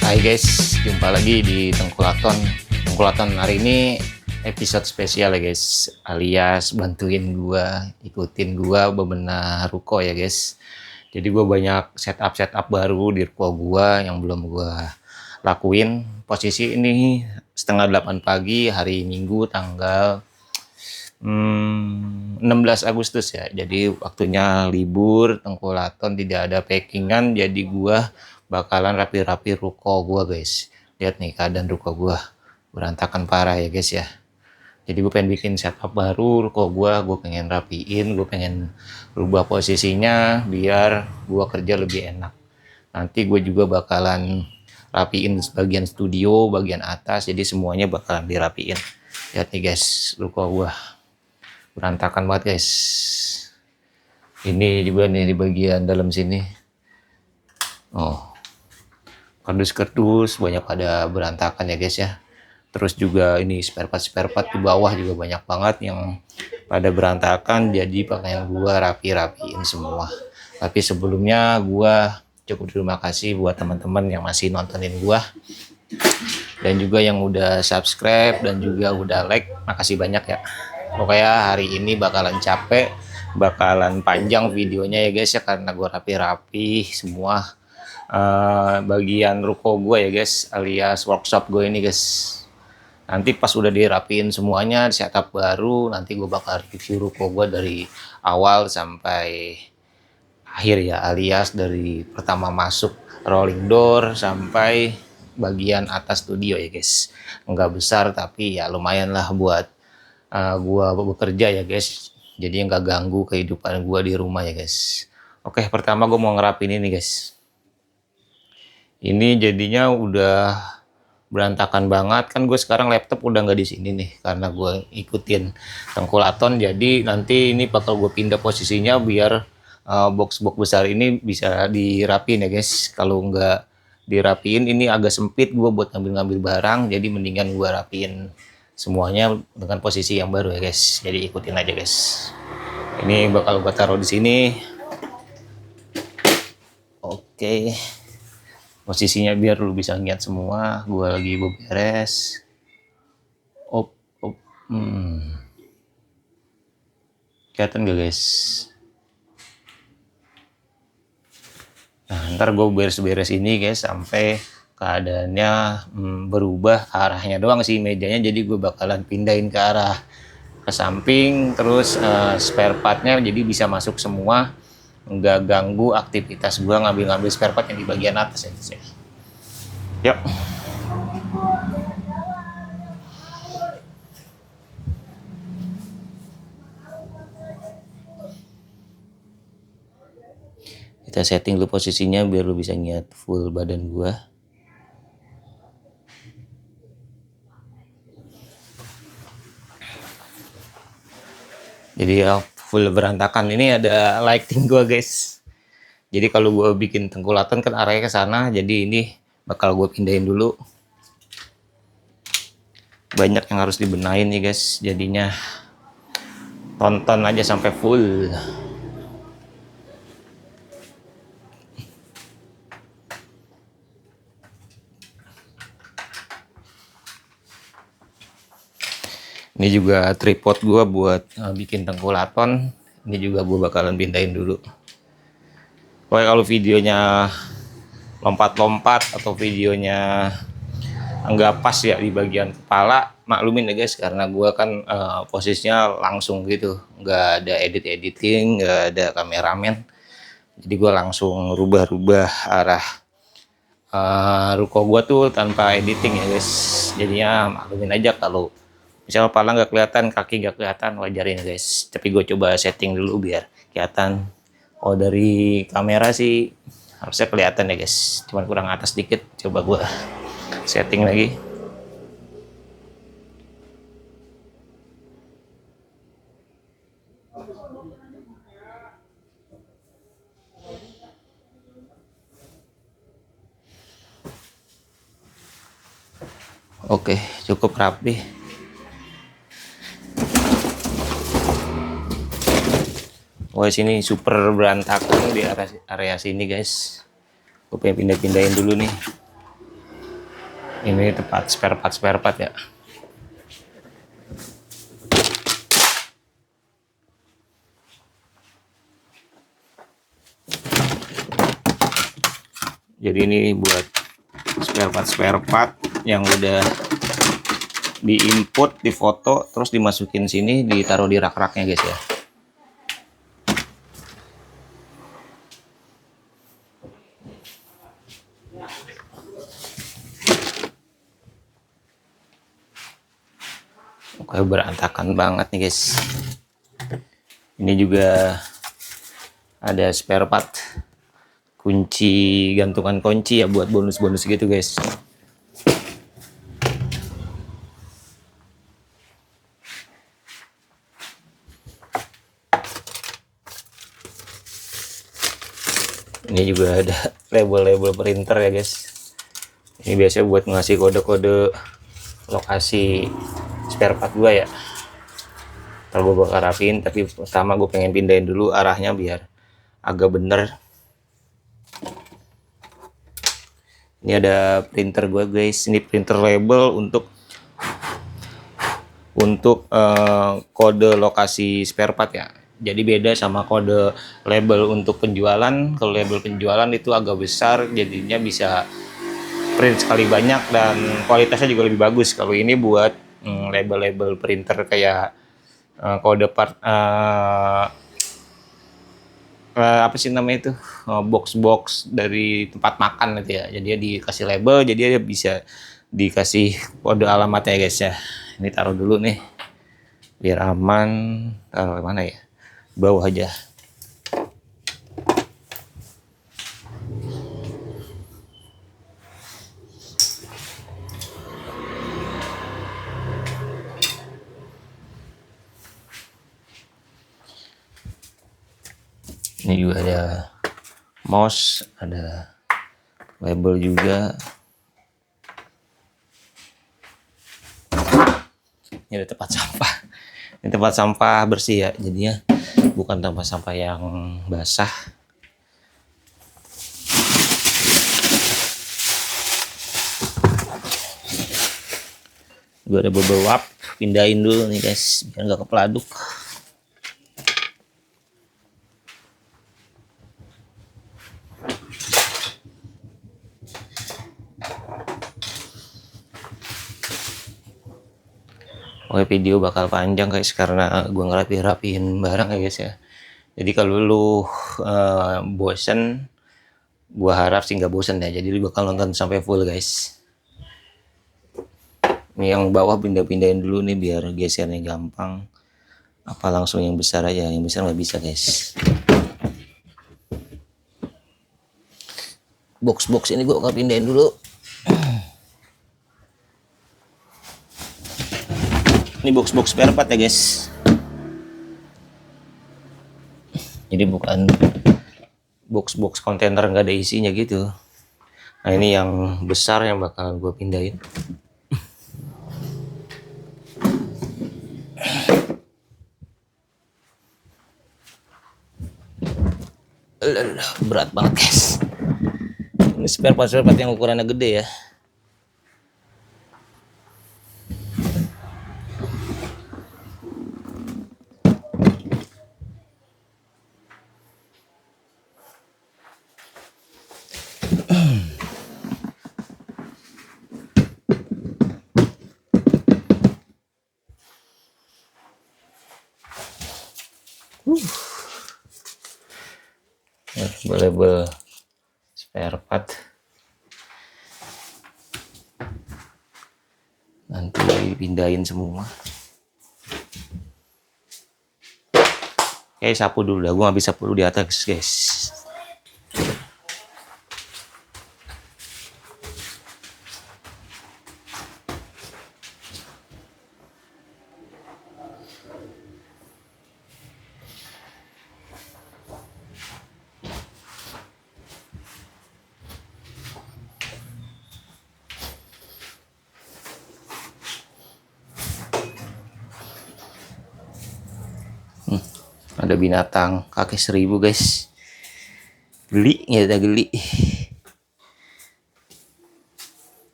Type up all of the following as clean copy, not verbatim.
Hai guys, jumpa lagi di Tengkulaton. Tengkulaton hari ini episode spesial ya guys, alias bantuin gua, ikutin gua bebenah ruko ya guys. Jadi gua banyak setup baru di ruko gua yang belum gua lakuin. Posisi ini setengah 8 pagi hari Minggu tanggal 16 Agustus ya. Jadi waktunya libur, Tengkulaton tidak ada packingan, jadi gua bakalan rapi-rapi ruko gua guys. Lihat nih keadaan ruko gua berantakan parah ya guys ya. Jadi gue pengen bikin setup baru ruko gue pengen rapiin, gue pengen rubah posisinya biar gue kerja lebih enak. Nanti gue juga bakalan rapiin bagian studio, bagian atas, jadi semuanya bakalan dirapiin. Lihat nih guys, ruko gue berantakan banget guys. Ini juga nih di bagian dalam sini. Oh, kardus-kardus banyak pada berantakan ya guys ya. Terus juga ini spare part di bawah juga banyak banget yang pada berantakan, jadi pakaian gua rapiin semua. Tapi sebelumnya gua cukup terima kasih buat teman-teman yang masih nontonin gua dan juga yang udah subscribe dan juga udah like. Makasih banyak ya. Pokoknya hari ini bakalan capek, bakalan panjang videonya ya guys ya, karena gua rapi semua bagian ruko gue ya guys, alias workshop gue ini guys. Nanti pas udah dirapiin semuanya, setup baru, nanti gue bakal review ruko gue dari awal sampai akhir ya, alias dari pertama masuk rolling door sampai bagian atas studio ya guys. Enggak besar tapi ya lumayan lah buat gue bekerja ya guys. Jadi enggak ganggu kehidupan gue di rumah ya guys. Oke, pertama gue mau ngerapin ini guys. Ini jadinya udah berantakan banget kan. Gue sekarang laptop udah nggak di sini nih karena gue ikutin Tengkulaton, jadi nanti ini bakal gue pindah posisinya biar box-box besar ini bisa dirapiin ya guys. Kalau nggak dirapiin ini agak sempit gue buat ngambil barang, jadi mendingan gue rapiin semuanya dengan posisi yang baru ya guys. Jadi ikutin aja guys. Ini bakal gue taruh di sini. Oke, posisinya biar lu bisa ngeliat semua gue lagi beberes. Kelihatan gak guys? Nah, ntar gue beres-beres ini guys sampai keadaannya berubah arahnya doang sih mejanya. Jadi gue bakalan pindahin ke arah ke samping, terus spare partnya jadi bisa masuk semua, nggak ganggu aktivitas gue ngambil spare part yang di bagian atas ya guys. Yuk. Kita setting dulu posisinya biar lu bisa ngeliat full badan gua. Jadi ya full berantakan. Ini ada lighting gua guys. Jadi kalau gua bikin Tengkulaton kan arahnya ke sana, jadi ini bakal gua pindahin dulu. Banyak yang harus dibenahin nih guys. Jadinya tonton aja sampai full. Ini juga tripod gue buat bikin Tengkulaton. Ini juga gue bakalan pindahin dulu. Pokoknya kalau videonya lompat-lompat atau videonya nggak pas ya di bagian kepala, maklumin ya guys, karena gue kan posisinya langsung gitu, nggak ada editing, nggak ada kameramen. Jadi gue langsung rubah arah ruko gue tuh tanpa editing ya guys. Jadinya maklumin aja kalau misal kepala nggak kelihatan, kaki nggak kelihatan, wajarin guys. Tapi gue coba setting dulu biar kelihatan. Oh, dari kamera sih harusnya kelihatan ya guys, cuman kurang atas dikit. Coba gue setting lagi. Oke, cukup rapi. Pokoknya sini super berantakan di area sini guys. Gue pengen pindah-pindahin dulu nih. Ini tempat spare part ya. Jadi ini buat spare part yang udah diinput, difoto, terus dimasukin sini, ditaruh di rak-raknya guys ya. Oke, berantakan banget nih guys. Ini juga ada spare part kunci, gantungan kunci ya buat bonus-bonus gitu guys. Ini juga ada label-label printer ya guys. Ini biasanya buat ngasih kode-kode lokasi spare part gua ya. Ntar gue bakal rapiin, tapi pertama gue pengen pindahin dulu arahnya biar agak bener. Ini ada printer gue guys, ini printer label untuk kode lokasi spare part ya. Jadi beda sama kode label untuk penjualan. Kalau label penjualan itu agak besar, jadinya bisa print sekali banyak dan kualitasnya juga lebih bagus. Kalau ini buat label-label printer kayak kode part apa sih namanya itu, box-box dari tempat makan gitu ya. Jadi dia dikasih label, jadi dia bisa dikasih kode alamatnya guys ya. Ini taruh dulu nih biar aman. Taruh mana ya, bawah aja. Ini juga ada mouse, ada label juga. Ini ada tempat sampah. Ini tempat sampah bersih ya, jadinya bukan tempat sampah yang basah. Gue ada bubble wrap, pindahin dulu nih guys biar nggak kepeladuk. Oke, video bakal panjang guys karena gue ngerapiin barang ya guys ya. Jadi kalau lu bosen, gue harap sih nggak bosen ya. Jadi lu bakal nonton sampai full guys. Ini yang bawah pindahin dulu nih biar gesernya gampang. Apa langsung yang besar aja, yang besar nggak bisa guys. Box ini gue bakal pindahin dulu. Ini box spare part ya guys. Jadi bukan box kontainer nggak ada isinya gitu. Nah ini yang besar yang bakalan gue pindahin. Berat banget guys. Ini spare part yang ukurannya gede ya. Label spare part nanti pindahin semua. Oke, sapu dulu dah, gue nggak bisa sapu dulu di atas guys. Ada binatang kaki 1000 guys. Geli, ya ada geli.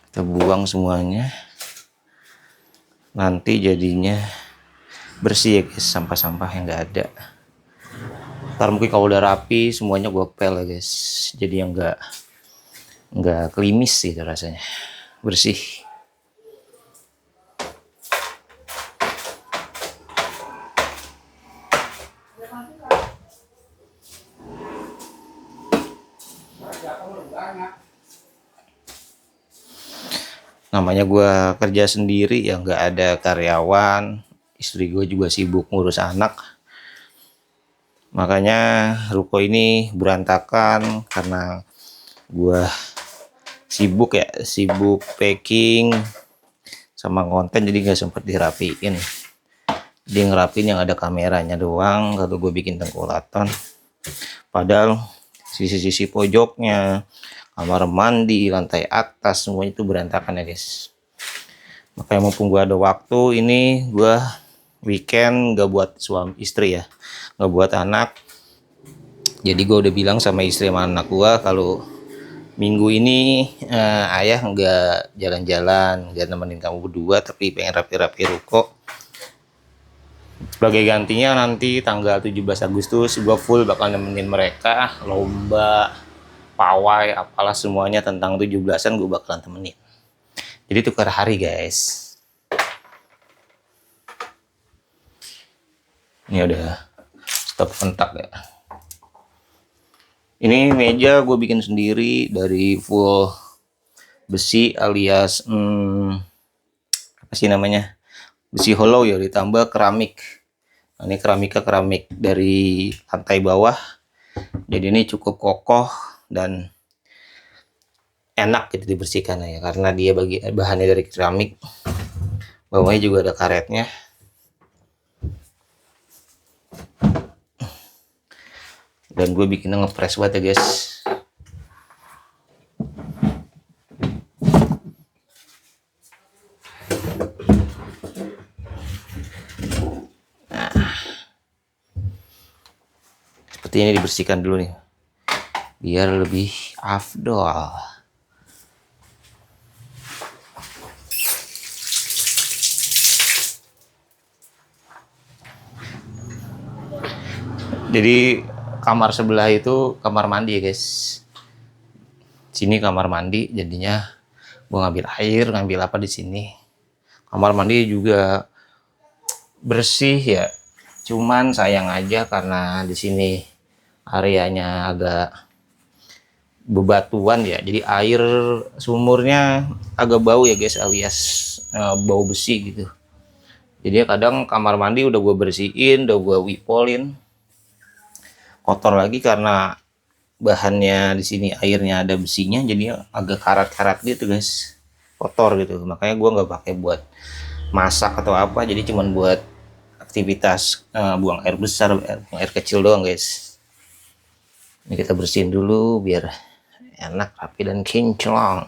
Kita buang semuanya. Nanti jadinya bersih ya guys, sampah-sampah yang nggak ada. Ntar mungkin kalau udah rapi semuanya gue pel ya guys. Jadi yang nggak klimis sih rasanya. Bersih. Namanya gue kerja sendiri ya, nggak ada karyawan, istri gue juga sibuk ngurus anak, makanya ruko ini berantakan karena gue sibuk ya, sibuk packing sama konten, jadi nggak sempet dirapiin. Dia ngerapin yang ada kameranya doang, lalu gue bikin tengkolaton, padahal sisi-sisi pojoknya, kamar mandi, lantai atas, semuanya itu berantakan ya guys. Makanya mumpung gue ada waktu ini, gue weekend gak buat suami istri ya, gak buat anak. Jadi gue udah bilang sama istri sama anak gue kalau minggu ini ayah nggak jalan-jalan, nggak nemenin kamu berdua, tapi pengen rapi-rapi ruko. Sebagai gantinya nanti tanggal 17 Agustus gue full bakal nemenin mereka lomba, pawai, apalah semuanya tentang 17-an gue bakalan temenin. Jadi tukar hari guys. Ini udah stop kontak ya. Ini meja gue bikin sendiri dari full besi alias apa sih namanya, besi hollow ya, ditambah keramik. Nah, ini keramik dari lantai bawah, jadi ini cukup kokoh dan enak gitu dibersihkan ya, karena dia bahannya dari keramik. Bawahnya juga ada karetnya. Dan gue bikinnya ngepres banget ya guys. Nah, seperti ini dibersihkan dulu nih, biar lebih afdol. Jadi kamar sebelah itu kamar mandi ya guys. Sini kamar mandi, jadinya gue ngambil air, ngambil apa di sini. Kamar mandi juga bersih ya. Cuman sayang aja karena di sini areanya agak bebatuan ya. Jadi air sumurnya agak bau ya guys, alias bau besi gitu. Jadi kadang kamar mandi udah gue bersihin, udah gue wipolin, kotor lagi karena bahannya di sini airnya ada besinya, jadi agak karat-karat gitu guys, kotor gitu. Makanya gue nggak pakai buat masak atau apa, jadi cuman buat aktivitas buang air besar, buang air kecil doang guys. Ini kita bersihin dulu biar enak, rapi dan kinclong.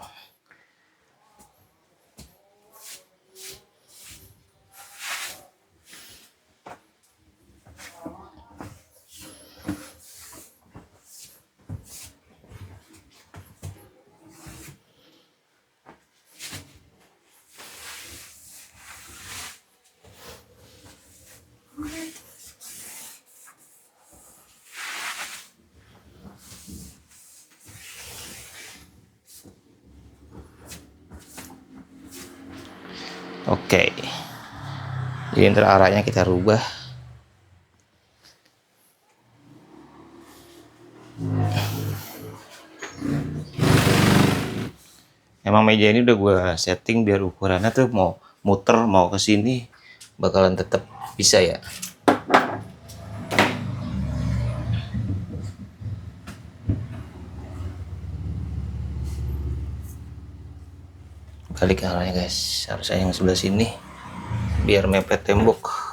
Oke, jadi ntar arahnya kita rubah. Emang meja ini udah gue setting biar ukurannya tuh mau muter mau ke sini bakalan tetap bisa ya. Balik arahnya guys, harusnya yang sebelah sini biar mepet tembok.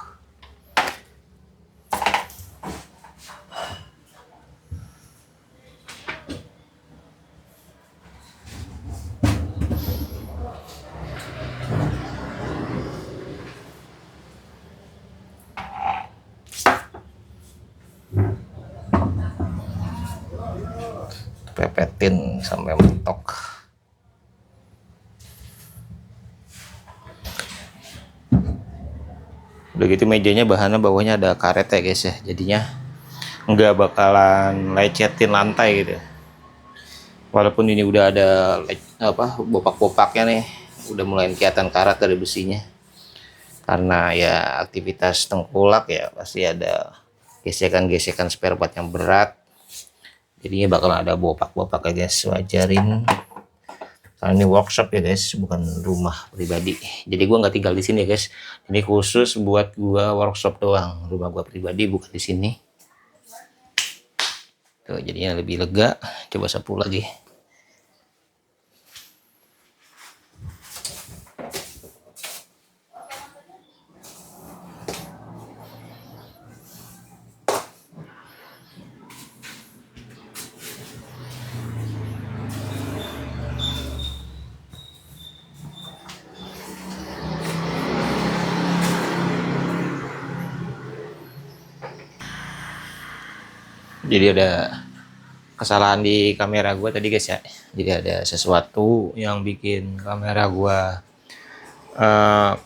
pepetin sampai mentok. Udah gitu mejanya bahannya bawahnya ada karet ya guys ya, jadinya nggak bakalan lecetin lantai gitu. Walaupun ini udah ada bopak-bopaknya nih, udah mulai kelihatan karat dari besinya. Karena ya aktivitas tengkulak ya pasti ada gesekan-gesekan spare part yang berat. Jadinya bakal ada bopak-bopak ya guys, wajarin. Karena ini workshop ya guys, bukan rumah pribadi. Jadi gua nggak tinggal di sini ya guys. Ini khusus buat gua workshop doang. Rumah gua pribadi bukan di sini. Tuh, jadinya lebih lega. Coba sapu lagi. Jadi ada kesalahan di kamera gue tadi guys ya. Jadi ada sesuatu yang bikin kamera gue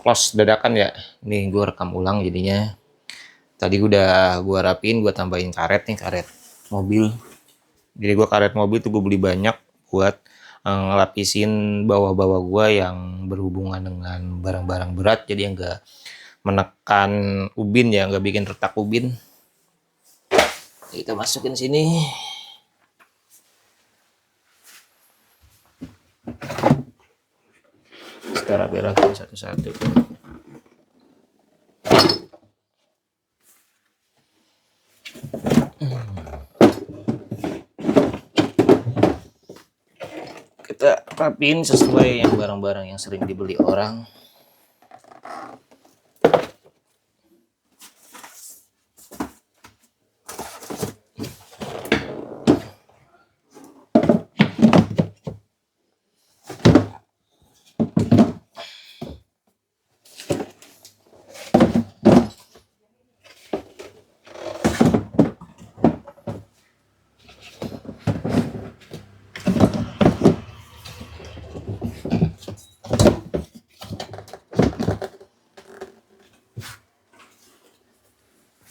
close dadakan ya. Ini gue rekam ulang jadinya. Tadi udah gue rapiin, gue tambahin karet nih, karet mobil. Jadi gue karet mobil tuh gue beli banyak buat ngelapisin bawah-bawah gue yang berhubungan dengan barang-barang berat. Jadi enggak menekan ubin ya, nggak bikin retak ubin. Kita masukin sini. Kita rapi-rapiin satu-satu. Kita rapiin sesuai yang barang-barang yang sering dibeli orang.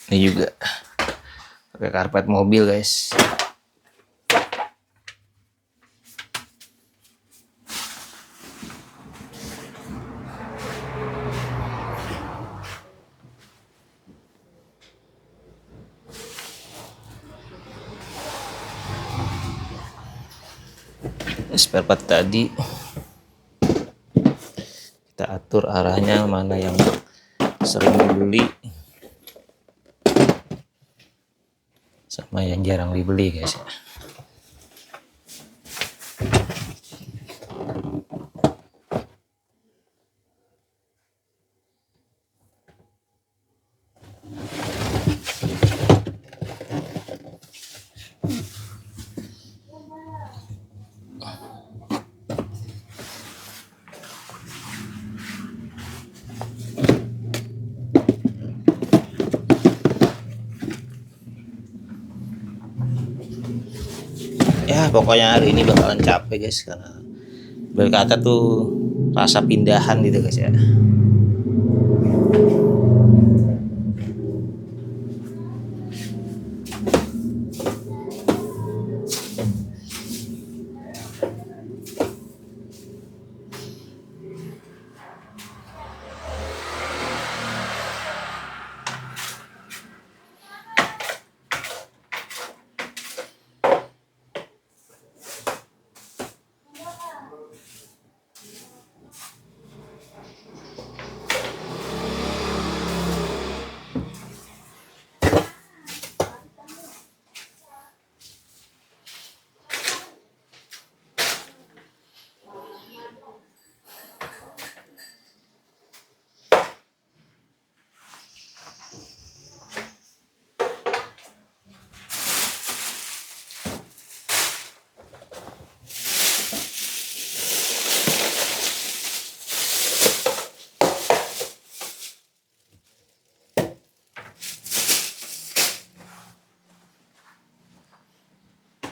Ini juga pakai karpet mobil guys. Spare part tadi kita atur arahnya mana yang sering dibeli sama yang jarang dibeli guys ya. Ya pokoknya hari ini bakalan capek guys, karena berkata tuh rasa pindahan gitu guys ya.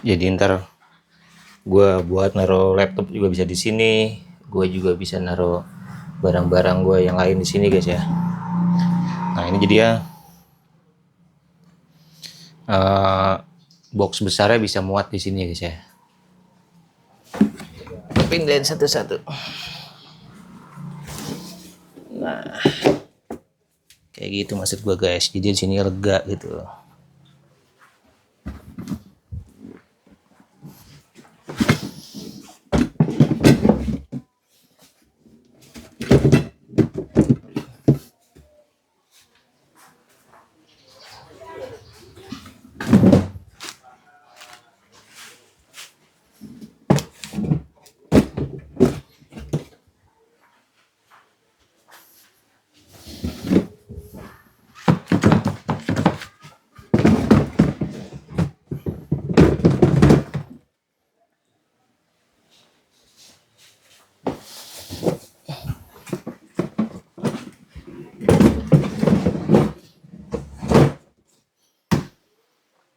Jadi ntar Gue buat naruh laptop juga bisa di sini. Gue juga bisa naruh barang-barang gue yang lain di sini guys ya. Nah ini jadi ya box besarnya bisa muat di sini guys ya. Pindahin satu-satu. Nah kayak gitu maksud gue guys. Jadi di sini lega gitu.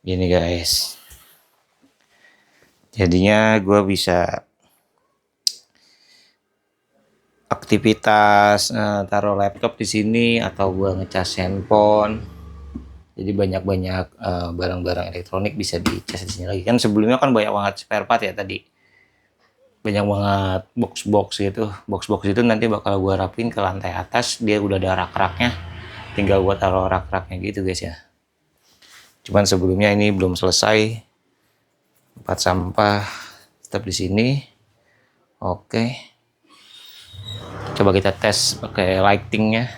Gini guys. Jadinya gue bisa aktivitas taruh laptop di sini atau gue ngecas handphone. Jadi banyak-banyak barang-barang elektronik bisa dicas di sini lagi. Kan sebelumnya kan banyak banget spare part ya tadi. Banyak banget box-box gitu. Box-box itu nanti bakal gue rapin ke lantai atas. Dia udah ada rak-raknya. Tinggal gue taruh rak-raknya gitu guys ya. Cuman sebelumnya ini belum selesai. Tempat sampah tetap di sini. Oke. Coba kita tes pakai lightingnya.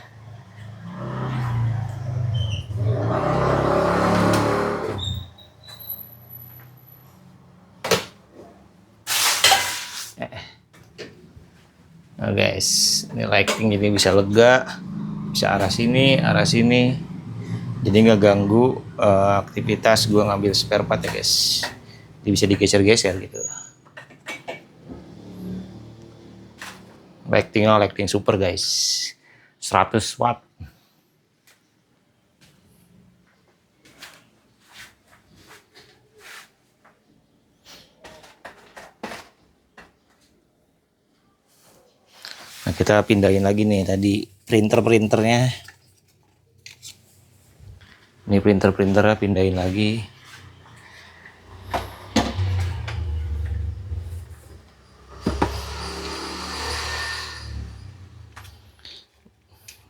Nah guys, ini lighting jadi bisa lega, bisa arah sini, jadi nggak ganggu aktivitas gue ngambil spare part ya guys. Jadi bisa digeser-geser gitu. Lighting super guys, 100 watt. Nah kita pindahin lagi nih tadi printernya. Ini printernya pindahin lagi.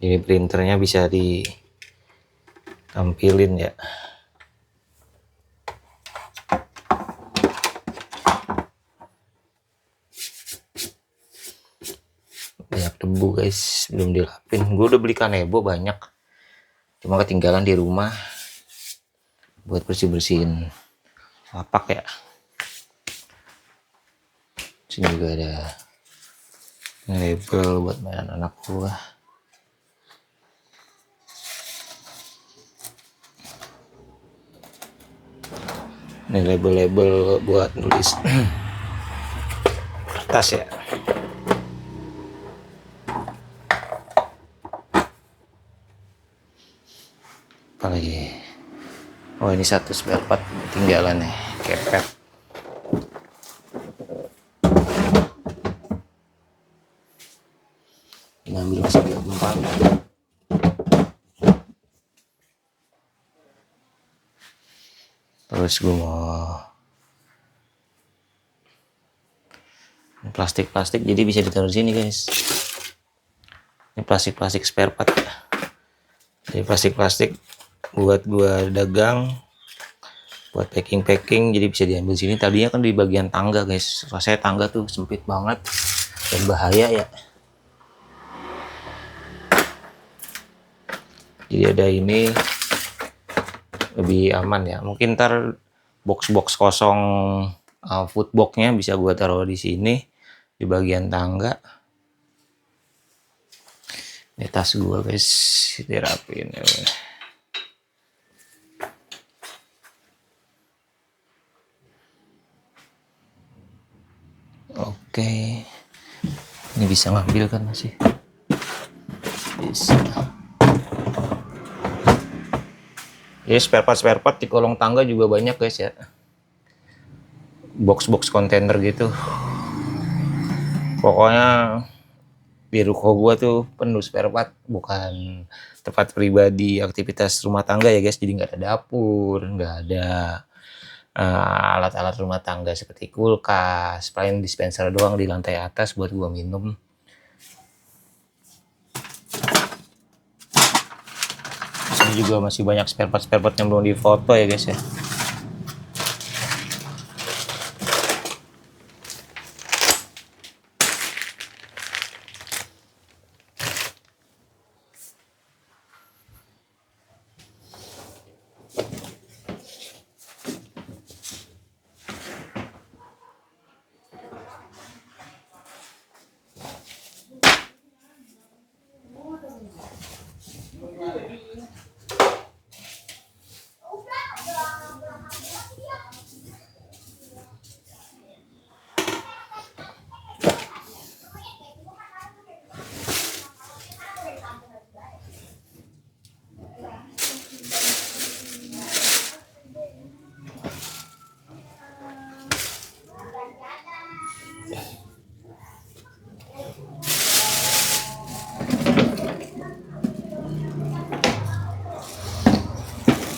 Ini printernya bisa ditampilin ya. Banyak debu guys, belum dilapin. Gue udah beli kanebo banyak, cuma ketinggalan di rumah buat bersihin lapak ya. Sini juga ada label buat mainan anak gua. Ini label-label buat nulis kertas ya. Apalagi, oh ini satu spare part tinggalan nih, kepet. Ngambil masih 24. Terus gue mau plastik jadi bisa ditaruh di sini guys. Ini plastik spare part. Jadi plastik buat gua dagang, buat packing jadi bisa diambil sini. Tadinya kan di bagian tangga guys, rasanya tangga tuh sempit banget dan bahaya ya. Jadi ada ini lebih aman ya. Mungkin ntar box kosong foodboxnya bisa gua taruh di sini di bagian tangga. Ini tas gua guys, dirapin ya. Oke, ini bisa ngambil kan masih bisa. Jadi spare part di kolong tangga juga banyak guys ya. box-box kontainer gitu. Pokoknya di ruko gua tuh penuh spare part, bukan tempat pribadi aktivitas rumah tangga ya guys, jadi nggak ada dapur, nggak ada alat-alat rumah tangga seperti kulkas, paling dispenser doang di lantai atas buat gua minum. Ini juga masih banyak spare part yang belum difoto ya guys ya.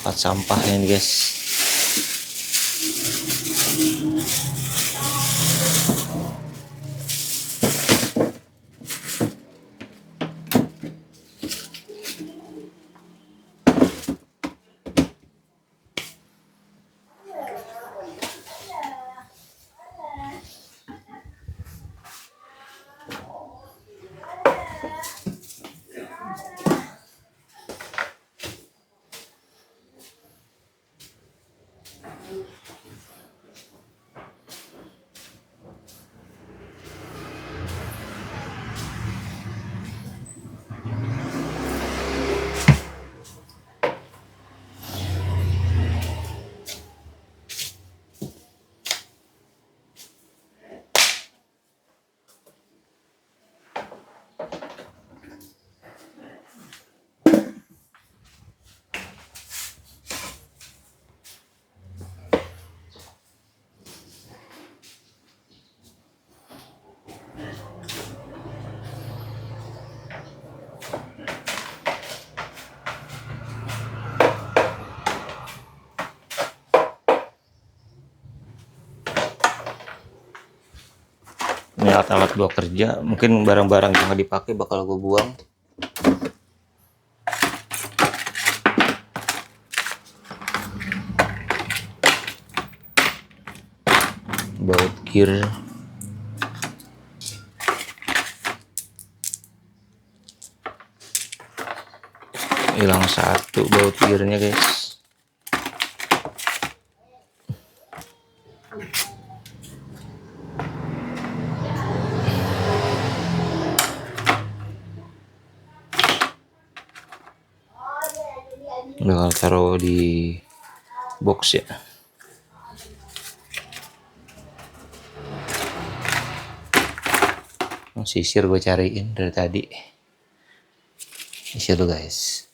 Tempat sampahnya nih guys. Ini alat-alat gua kerja, mungkin barang-barang yang nggak dipakai bakal gua buang. Baut gear, hilang satu baut gearnya guys. Bakal taruh di box ya. Sisir gue cariin dari tadi. Sisir tuh guys.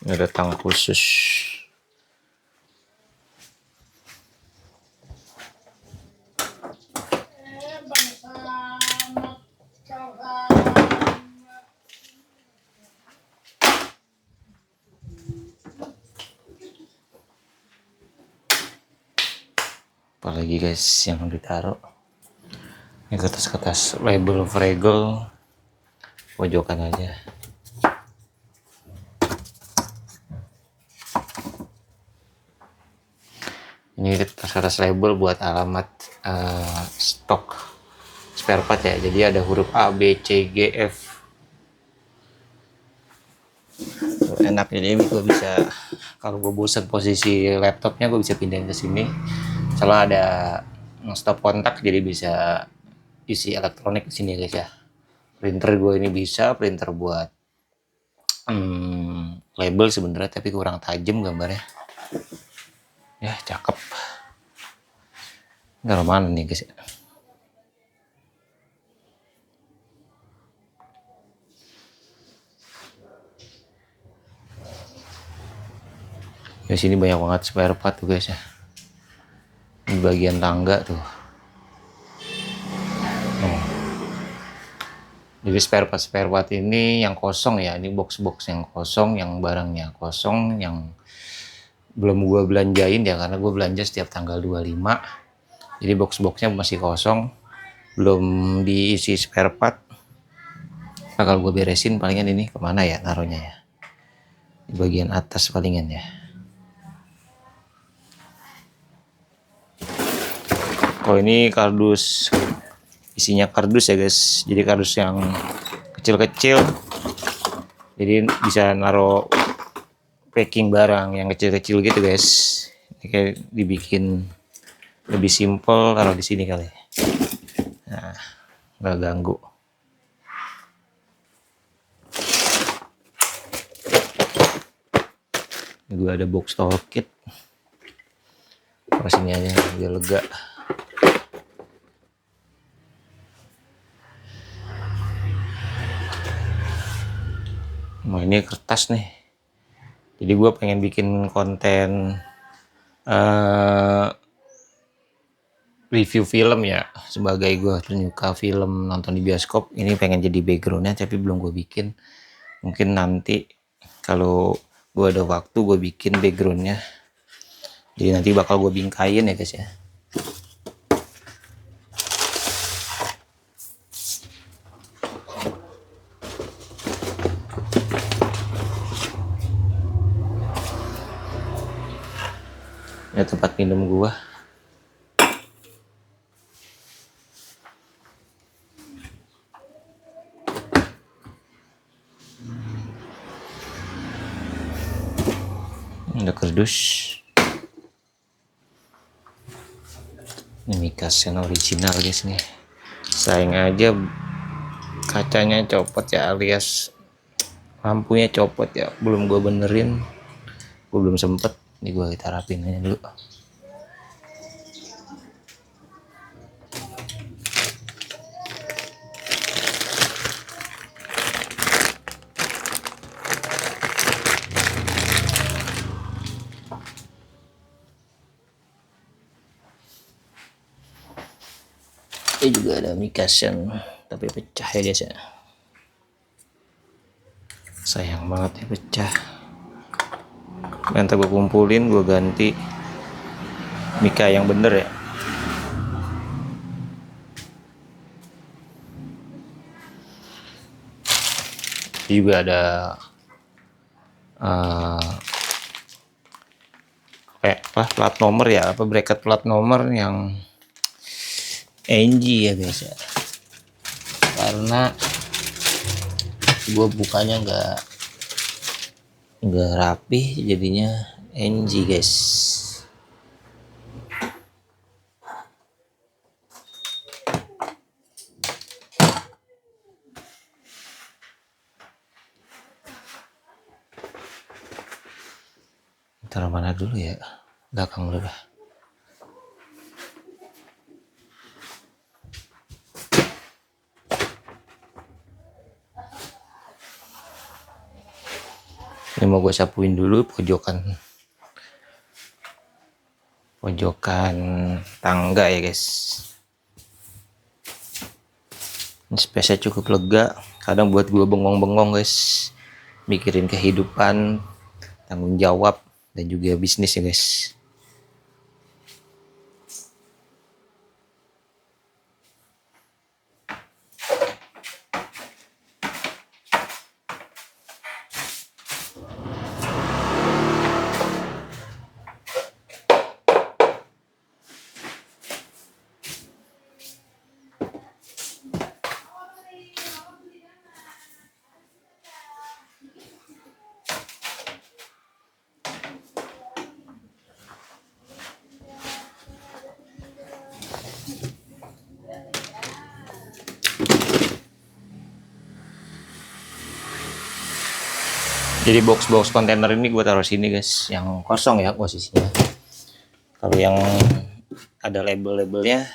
Ini ada tang khusus. Apalagi guys yang ditaruh. Ini kertas-kertas label Fregel pojokan aja. Ini kertas label buat alamat stok spare part ya. Jadi ada huruf A, B, C, G, F. Enak, jadi gue bisa kalau gue bosan posisi laptopnya gue bisa pindahin ke sini. Soalnya ada stop kontak, jadi bisa isi elektronik di sini guys ya. Printer gue ini bisa printer buat label sebenarnya, tapi kurang tajam gambarnya. Ya cakep. Nggak mana nih guys. Di sini banyak banget spare part tuh guys ya. Di bagian tangga tuh. Jadi spare part ini yang kosong ya. Ini box yang kosong, yang barangnya kosong, yang belum gue belanjain ya, karena gue belanja setiap tanggal 25. Jadi box-boxnya masih kosong, belum diisi spare part. Bakal gue beresin palingan ini kemana ya naruhnya ya. Di bagian atas palingan ya. Oh ini kardus, isinya kardus ya guys. Jadi kardus yang kecil-kecil, jadi bisa naruh packing barang yang kecil-kecil gitu guys. Ini kayak dibikin lebih simple taruh di sini kali. Nah, nggak ganggu. Ini gue ada box toolkit. Taruh sini aja biar lega. Nah ini kertas nih. Jadi gue pengen bikin konten review film ya, sebagai gue penyuka film nonton di bioskop. Ini pengen jadi backgroundnya tapi belum gue bikin. Mungkin nanti kalau gue ada waktu gue bikin backgroundnya. Jadi nanti bakal gue bingkain ya guys ya. Ini tempat minum gue. Ada kardus. Ini Mikasen original guys nih. Sayang aja kacanya copot ya, alias lampunya copot ya. Belum gue benerin. Gue belum sempet. Ini gue kita rapin aja dulu. Ini juga ada Mikasen tapi pecah ya guys ya. Sayang banget ya pecah. Nanti gue kumpulin, gue ganti Mika yang bener ya. Ini juga ada kayak plat nomor ya, apa bracket plat nomor yang NG ya guys ya. Karena gue bukanya nggak rapi, jadinya NG guys. Taruh mana dulu ya? Belakang dulu dah. Ini mau gue sapuin dulu pojokan tangga ya guys. Ini space-nya cukup lega. Kadang buat gue bengong-bengong guys, mikirin kehidupan, tanggung jawab, dan juga bisnis ya guys. Jadi box kontainer ini gue taruh sini guys, yang kosong ya posisinya. Kalau yang ada label-labelnya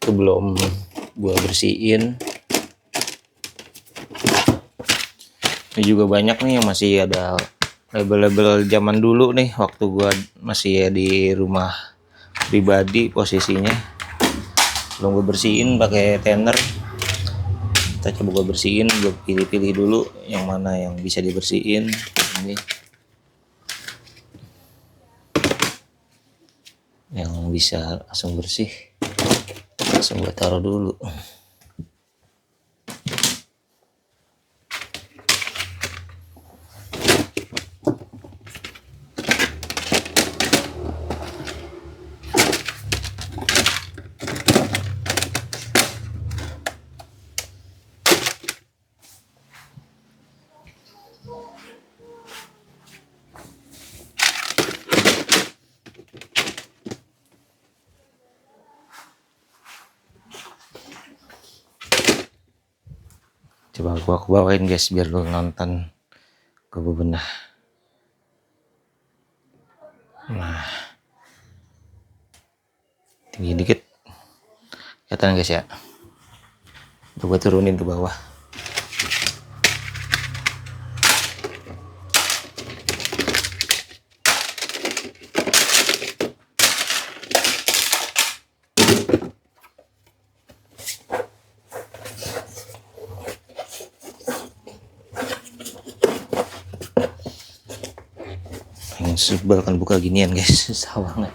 itu belum gue bersihin. Ini juga banyak nih yang masih ada label-label zaman dulu nih, waktu gue masih ya di rumah pribadi posisinya. Belum gue bersihin pakai thinner. Kita coba gue bersihin, gue pilih-pilih dulu yang mana yang bisa dibersihin. Ini yang bisa langsung bersih, langsung gue taruh dulu. Coba gua bawain guys biar lu nonton ke bebenah. Nah, tinggi dikit, kelihatan guys ya. Coba turunin ke bawah. Pengen sebel kan buka ginian guys, susah banget.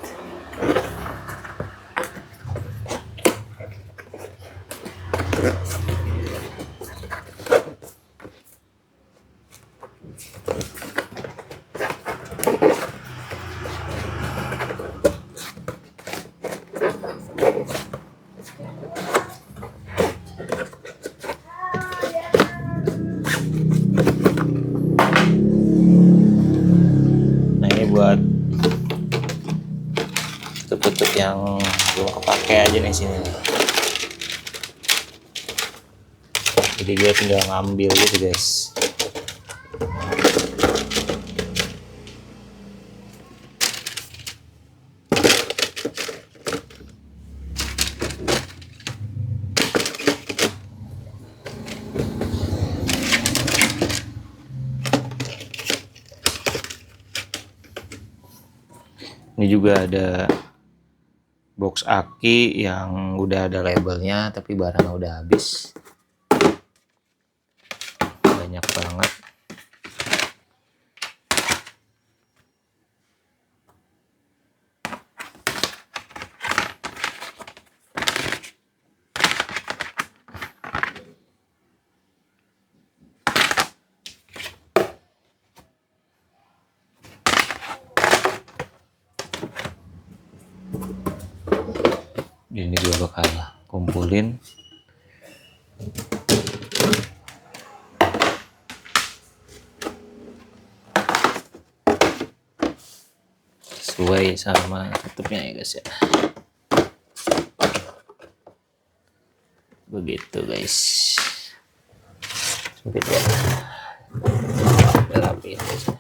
Nah ini buat tutup-tutup yang belum kepake aja nih sini. Jadi dia tinggal ngambil gitu guys. Ini juga ada box aki yang udah ada labelnya tapi barangnya udah habis. Banyak banget. Ini gue bakal kumpulin. Sesuai sama tutupnya ya guys ya. Begitu guys. Sempit ya. Rapiin guys.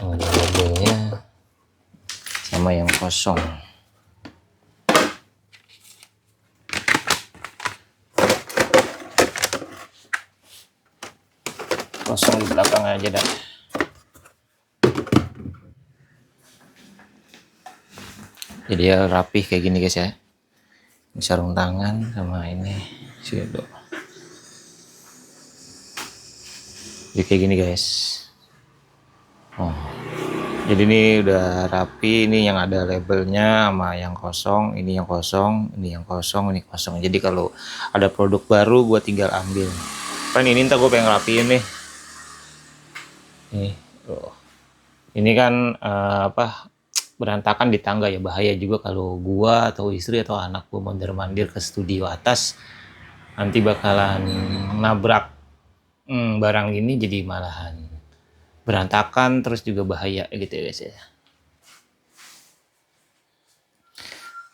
Labelnya sama yang kosong. Kosong di belakang aja dah. Jadi ya rapih kayak gini guys ya. Ini sarung tangan sama ini sido. Jadi kayak gini guys. Oh. Jadi ini udah rapi, ini yang ada labelnya sama yang kosong, ini yang kosong, ini yang kosong, ini kosong. Jadi kalau ada produk baru gue tinggal ambil. Kan ini ntar gue pengen rapiin nih. Nih, loh. Ini kan berantakan di tangga ya, bahaya juga kalau gua atau istri atau anak gua mondar-mandir ke studio atas, nanti bakalan nabrak barang ini, jadi malahan berantakan, terus juga bahaya gitu ya guys ya.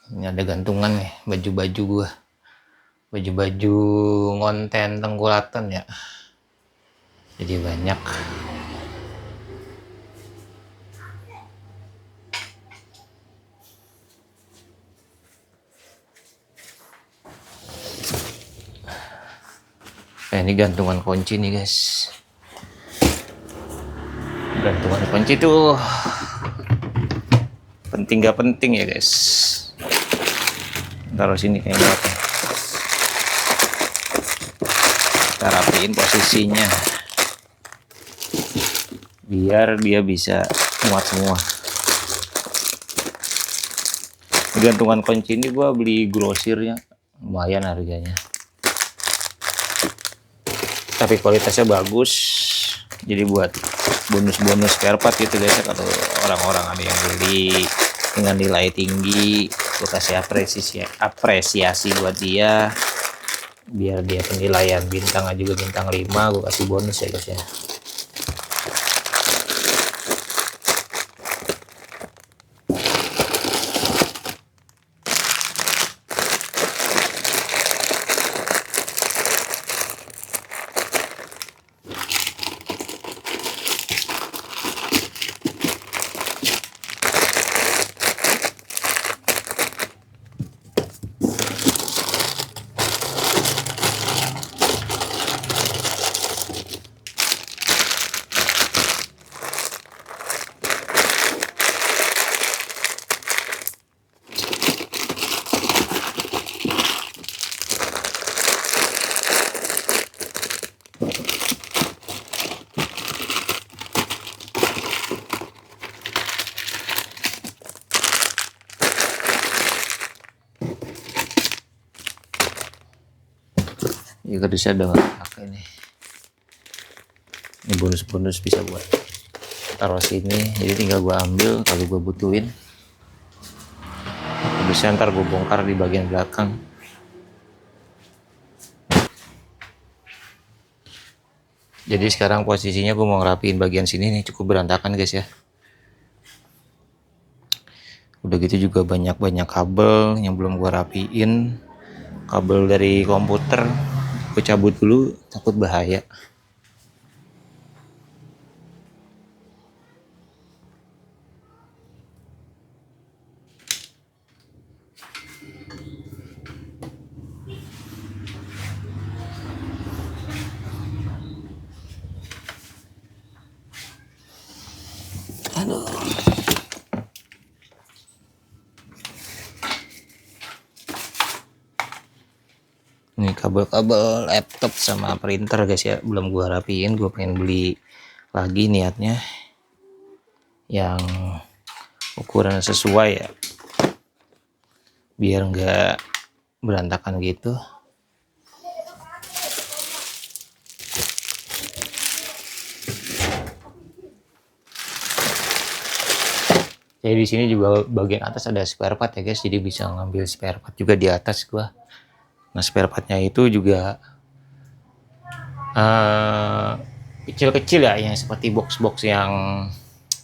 Ini ada gantungan nih baju-baju gua, baju-baju ngonten tengkulatan ya, jadi banyak. Nah, ini gantungan kunci nih guys. Gantungan kunci tuh penting gak penting ya guys. Taruh sini kayaknya. Kita rapiin posisinya biar dia bisa muat semua. Gantungan kunci ini gua beli grosir ya, lumayan harganya, tapi kualitasnya bagus, jadi buat bonus-bonus spare part gitu guys. Kalau orang-orang ada yang beli dengan nilai tinggi, gue kasih apresiasi buat dia, biar dia penilaian bintang juga bintang 5, gue kasih bonus ya guys ya. Ya bisa udah pakai nih. Ini bonus-bonus bisa buat taruh sini, jadi tinggal gua ambil kalau gua butuhin. Bisa ntar gua bongkar di bagian belakang. Jadi sekarang posisinya gua mau ngerapiin bagian sini nih, cukup berantakan guys ya. Udah gitu juga banyak kabel yang belum gua rapiin. Kabel dari komputer gue cabut dulu, takut bahaya. Aduh. Ini kabel-kabel laptop sama printer guys ya, belum gua rapiin. Gua pengen beli lagi niatnya yang ukuran sesuai ya, biar nggak berantakan gitu. Jadi di sini juga bagian atas ada spare part ya guys, jadi bisa ngambil spare part juga di atas gua. Nah, spare partnya itu juga kecil-kecil ya, yang seperti box-box yang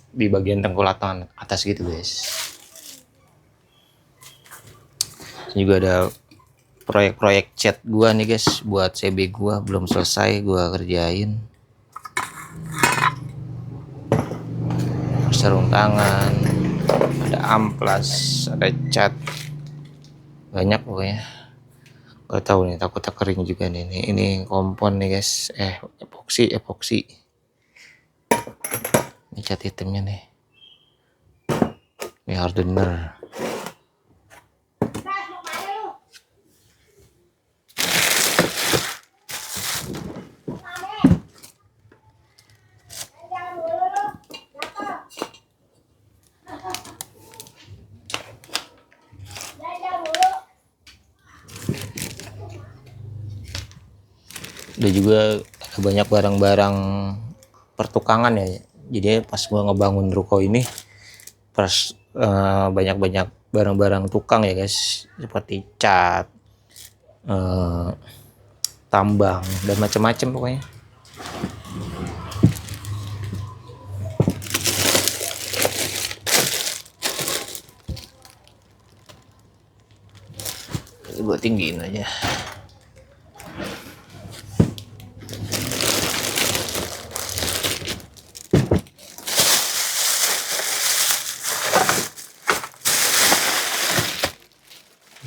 di bagian tengkulatan atas gitu guys. Ini juga ada proyek-proyek cat gua nih guys, buat CB gua belum selesai gua kerjain. Sarung tangan, ada amplas, ada cat, banyak pokoknya. Gak tahu nih, takutnya kering juga nih. Ini kompon nih guys, epoksi. Ini cat hitamnya nih. Ini hardener. Udah juga ada banyak barang-barang pertukangan ya. Jadi pas gua ngebangun ruko ini, pas banyak-banyak barang-barang tukang ya guys, seperti cat, tambang dan macam-macam pokoknya. tinggiin aja.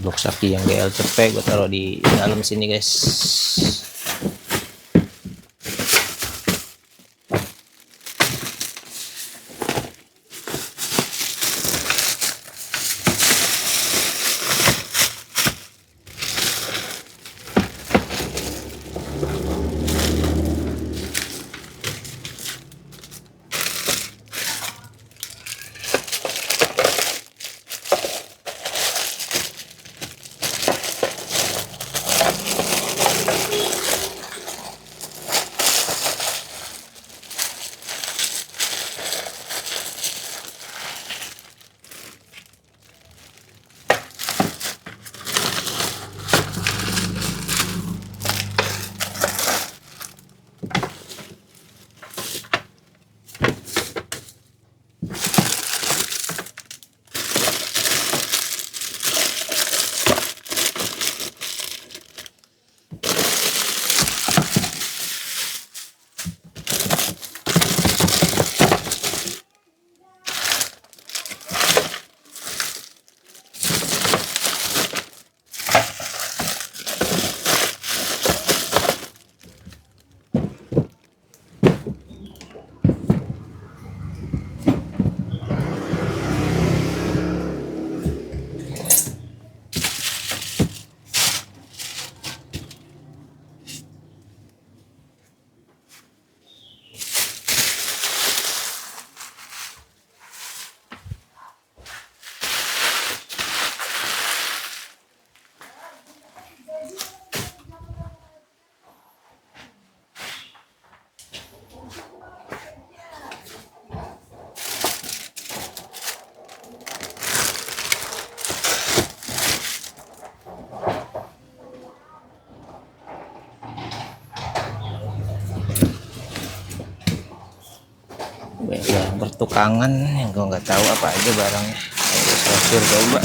Blok saki yang GLCP gue taruh di dalam sini guys. Ya, bertukangan yang gue nggak tahu apa aja barangnya. Saya coba.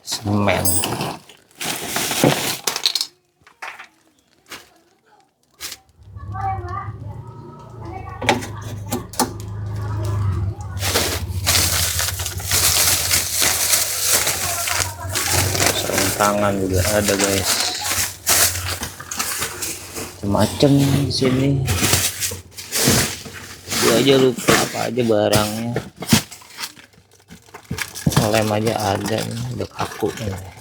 Semen. Tangan juga ada guys, macam di sini. Gue aja lupa apa aja barangnya. Lem aja ada nih, udah kaku nih.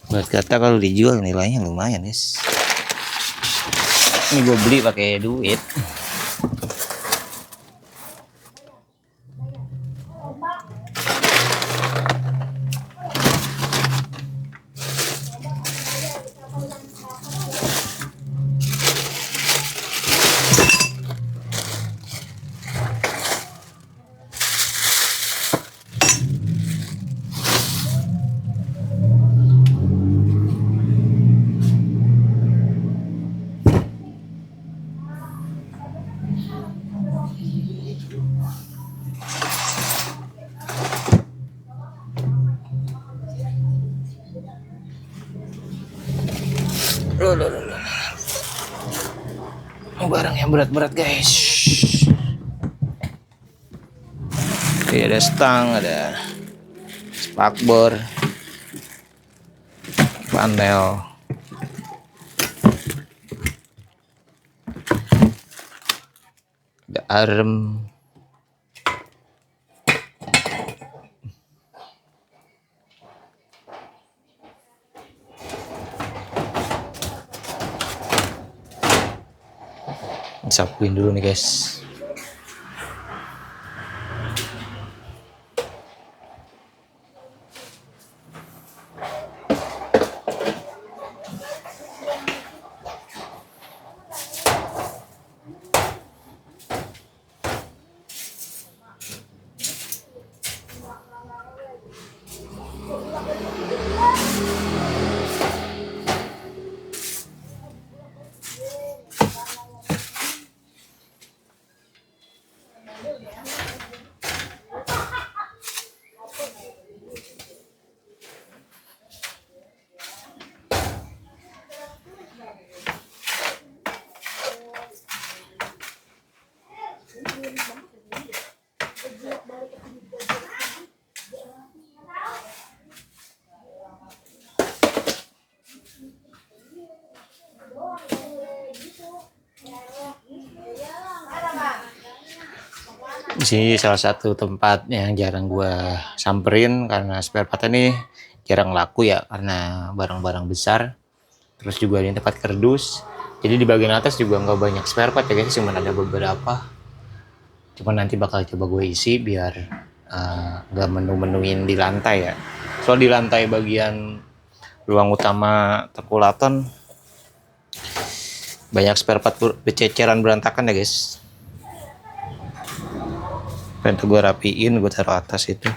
Buat kata kalau dijual nilainya lumayan guys. Ini gue beli pakai duit. Barang yang berat-berat guys. Oke, ada stang, ada spakbor, panel, garam, sapuin dulu nih guys. Di sini salah satu tempat yang jarang gua samperin karena spare part ini jarang laku ya, karena barang-barang besar. Terus juga ini tempat kardus. Jadi di bagian atas juga nggak banyak spare part ya guys, cuma ada beberapa. Cuma nanti bakal coba gue isi biar nggak menu-menuin di lantai ya. Soal di lantai bagian ruang utama terkulaton banyak spare part bececeran berantakan ya guys. Nanti gue rapiin, gue taruh atas itu.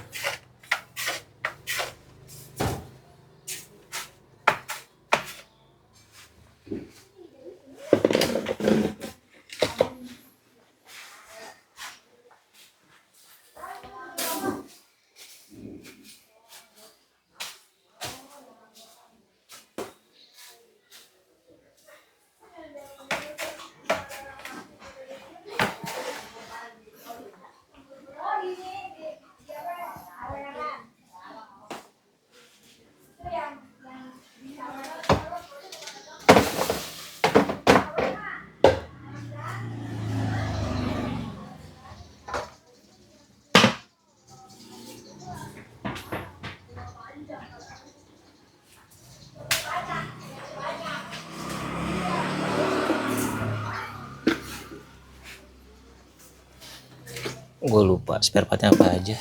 Gue lupa spare partnya apa aja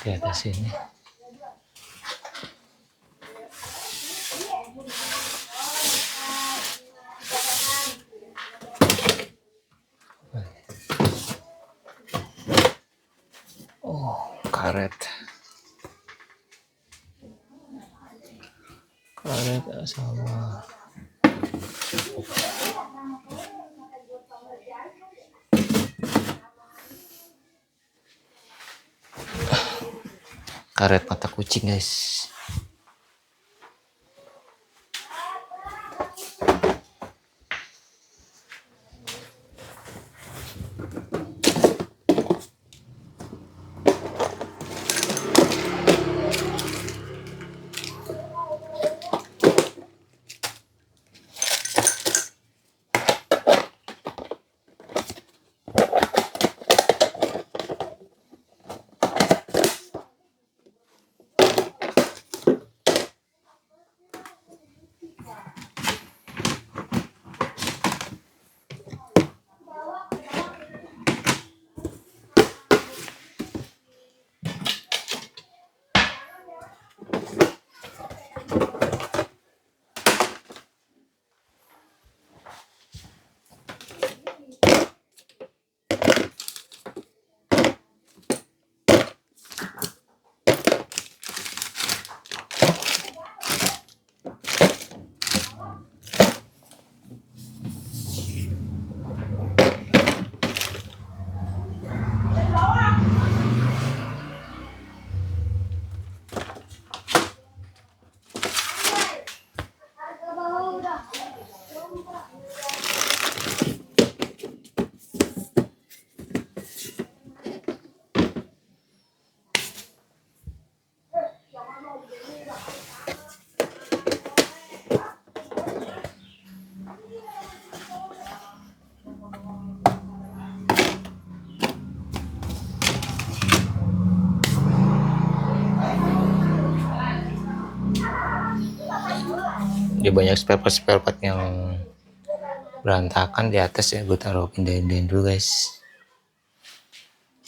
di atas ini. Oh, karet sama karet mata kucing guys. banyak spare part yang berantakan di atas ya. Gue taruh pindahin dulu guys.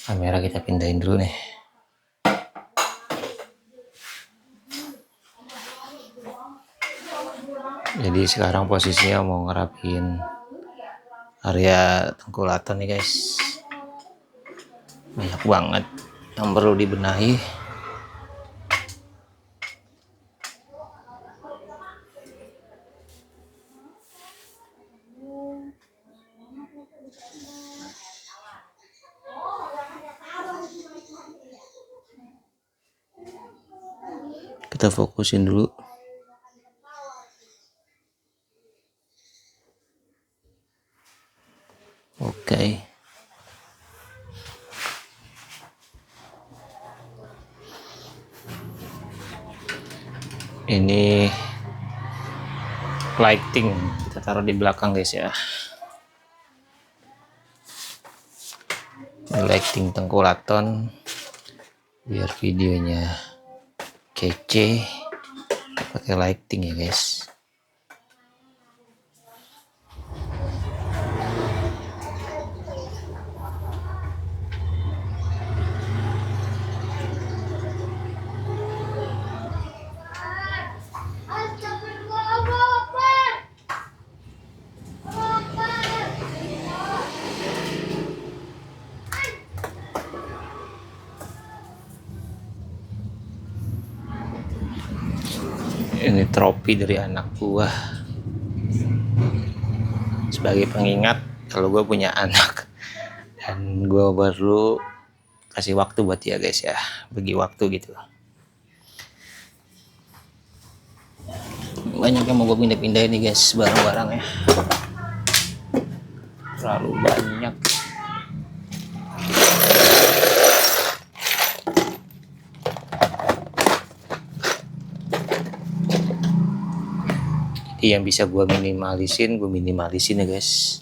Kamera kita pindahin dulu nih. Jadi sekarang posisinya mau ngerapiin area tengkulatan nih guys. Banyak banget yang perlu dibenahi. Kita fokusin dulu. Oke. Ini lighting kita taruh di belakang guys ya. Ini lighting tengkulaton biar videonya kece, pakai lighting ya guys. Ini trofi dari anak gua sebagai pengingat kalau gua punya anak, dan gua baru kasih waktu buat dia guys ya, bagi waktu gitu. Banyak yang mau gua pindah-pindahin nih guys, barang-barang ya, terlalu banyak. Yang bisa gue minimalisin ya guys.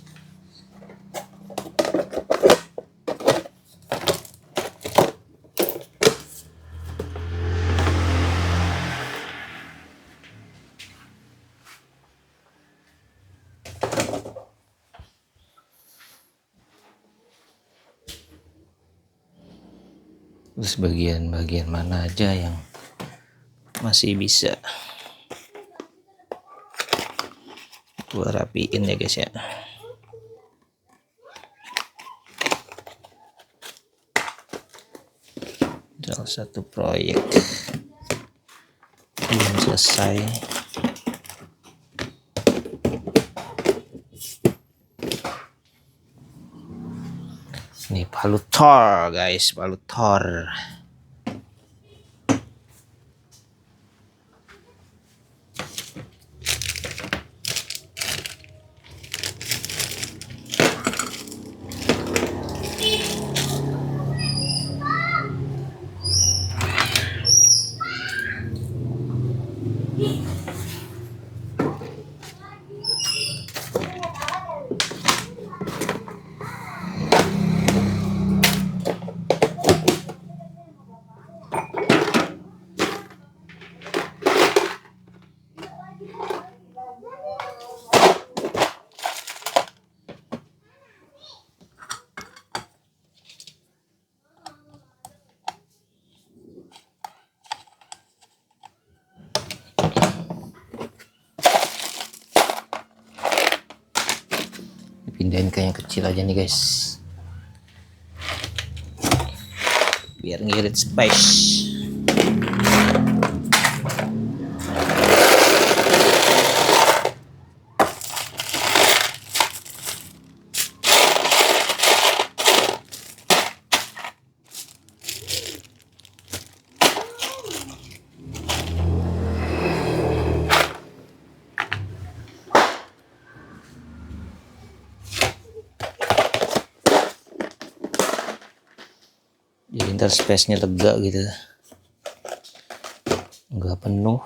Terus bagian-bagian mana aja yang masih bisa gue rapiin ya guys ya. Salah satu proyek belum selesai. Ini balut Thor guys, balut Thor. Pindahin ke yang kecil aja nih guys, biar ngirit space. Jadi ntar space-nya lega gitu, nggak penuh.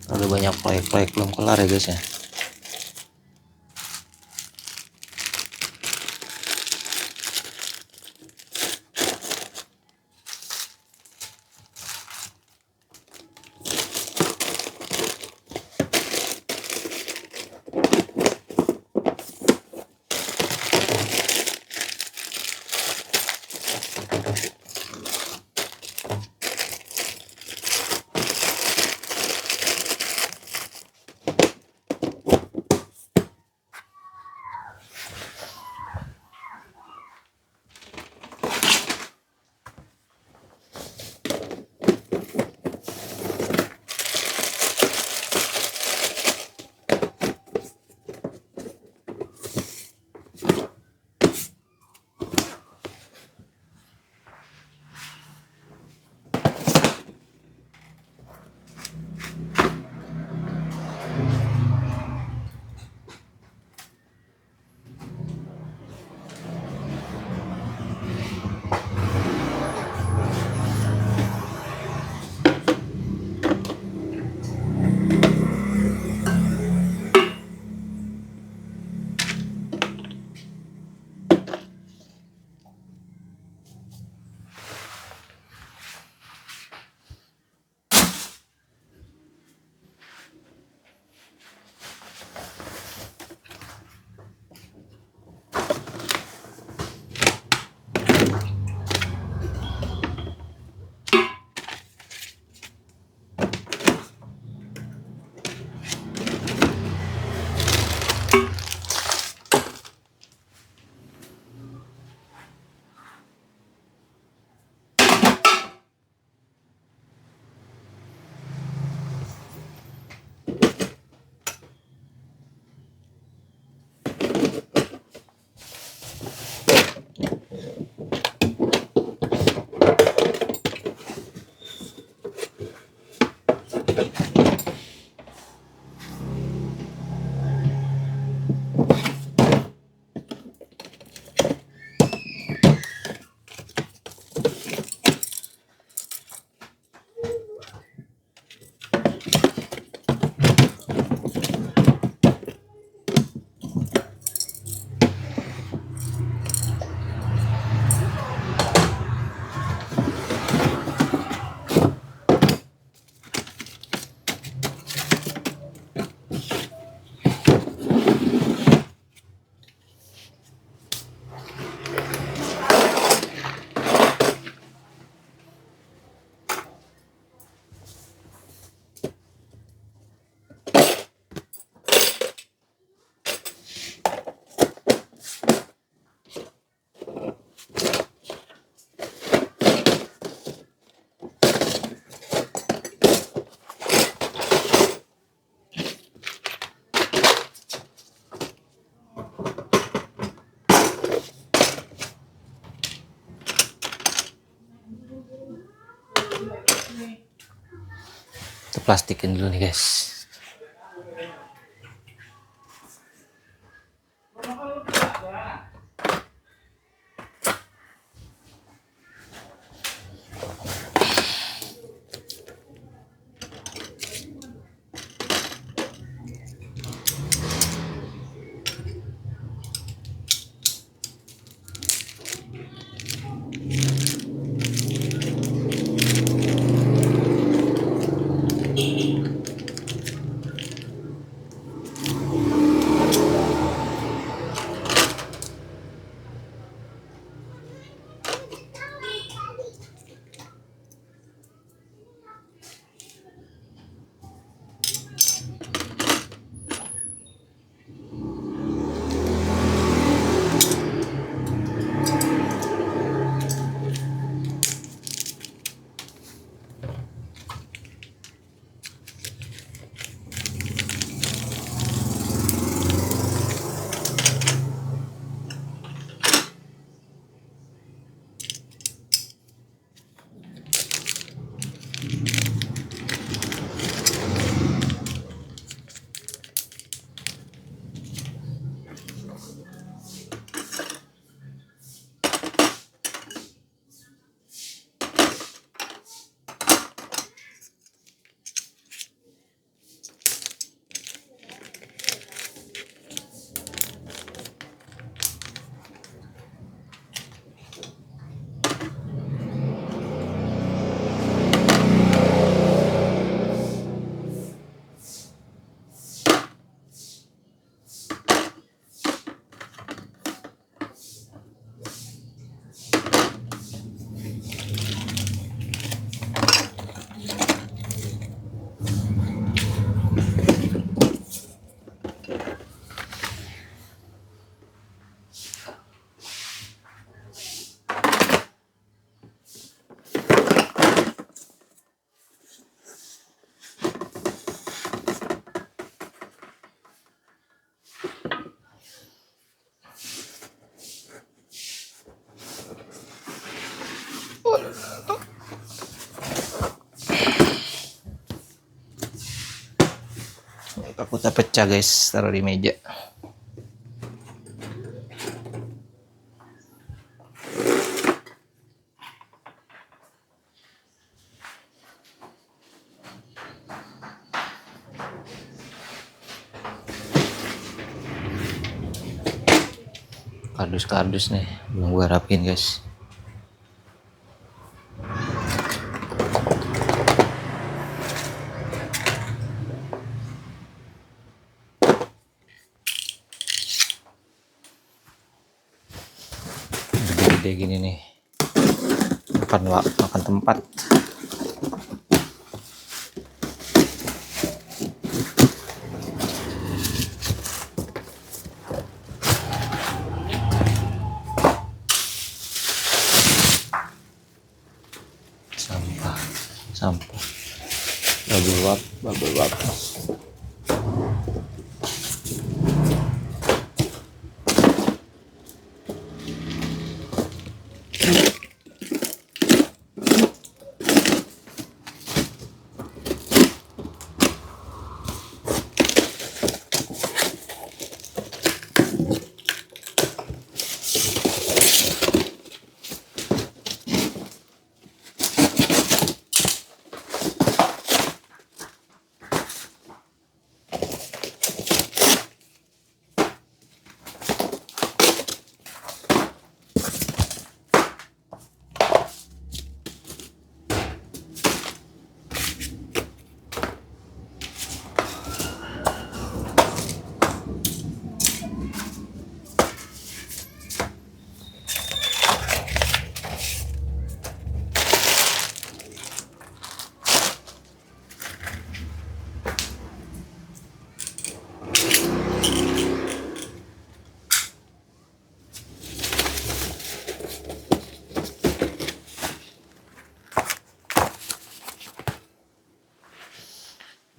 Ada banyak proyek-proyek belum kelar ya guys ya. Itu plastikin dulu nih guys. Aku tak pecah guys, taruh di meja. Kardus nih belum gua rapin guys. Gede gini nih, makan tempat. Sampah bubble wrap.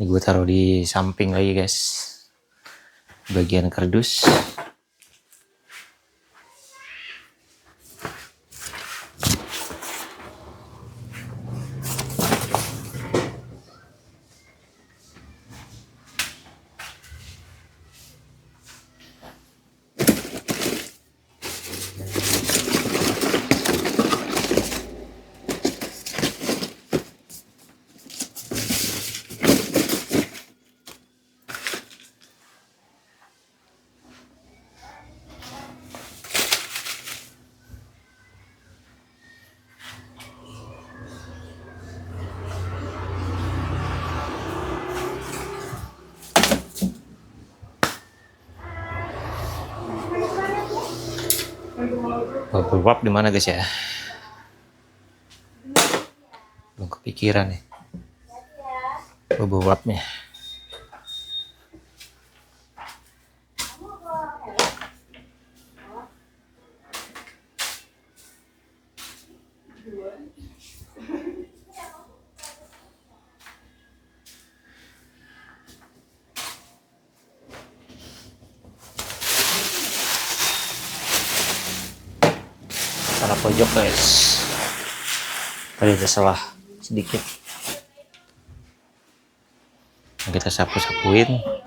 Ini gue taruh di samping lagi guys, bagian kardus. Bubble wrap di mana guys ya? Belum kepikiran nih. Bubble wrapnya. Taruh pojok guys. Tadi ada salah sedikit. Kita sapu-sapuin.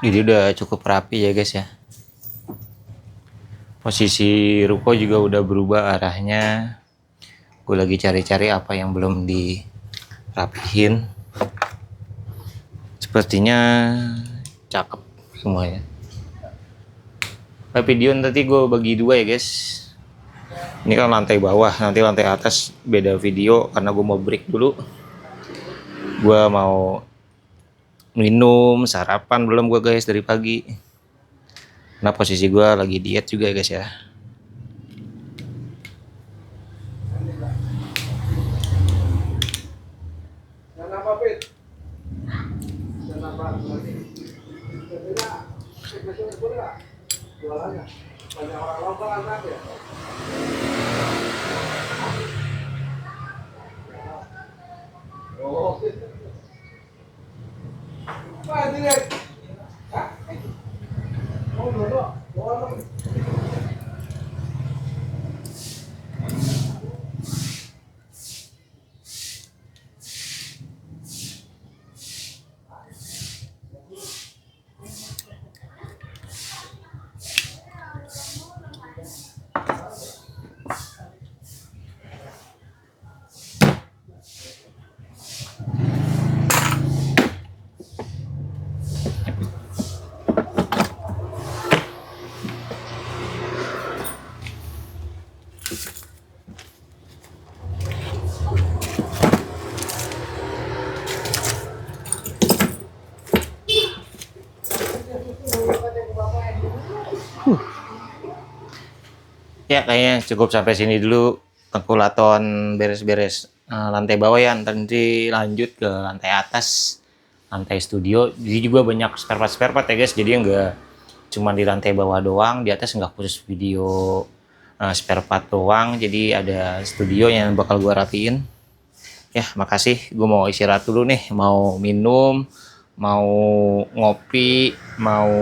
Jadi udah cukup rapi ya guys ya. Posisi ruko juga udah berubah arahnya. Gue lagi cari-cari apa yang belum dirapihin. Sepertinya cakep semuanya. Video nanti gue bagi dua ya guys. Ini kan lantai bawah, nanti lantai atas beda video karena gue mau break dulu. Gue mau minum, sarapan belum gue guys dari pagi. Nah posisi gue lagi diet juga ya guys ya. Ya kayaknya cukup sampai sini dulu kalkulaton beres-beres lantai bawah ya. Nanti lanjut ke lantai atas, lantai studio. Jadi juga banyak spare part ya guys. Jadi enggak cuma di lantai bawah doang, di atas nggak khusus video spare part doang. Jadi ada studio yang bakal gua rapiin. Ya makasih, gue mau istirahat dulu nih, mau minum, mau ngopi, mau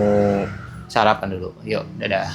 sarapan dulu. Yuk, dadah.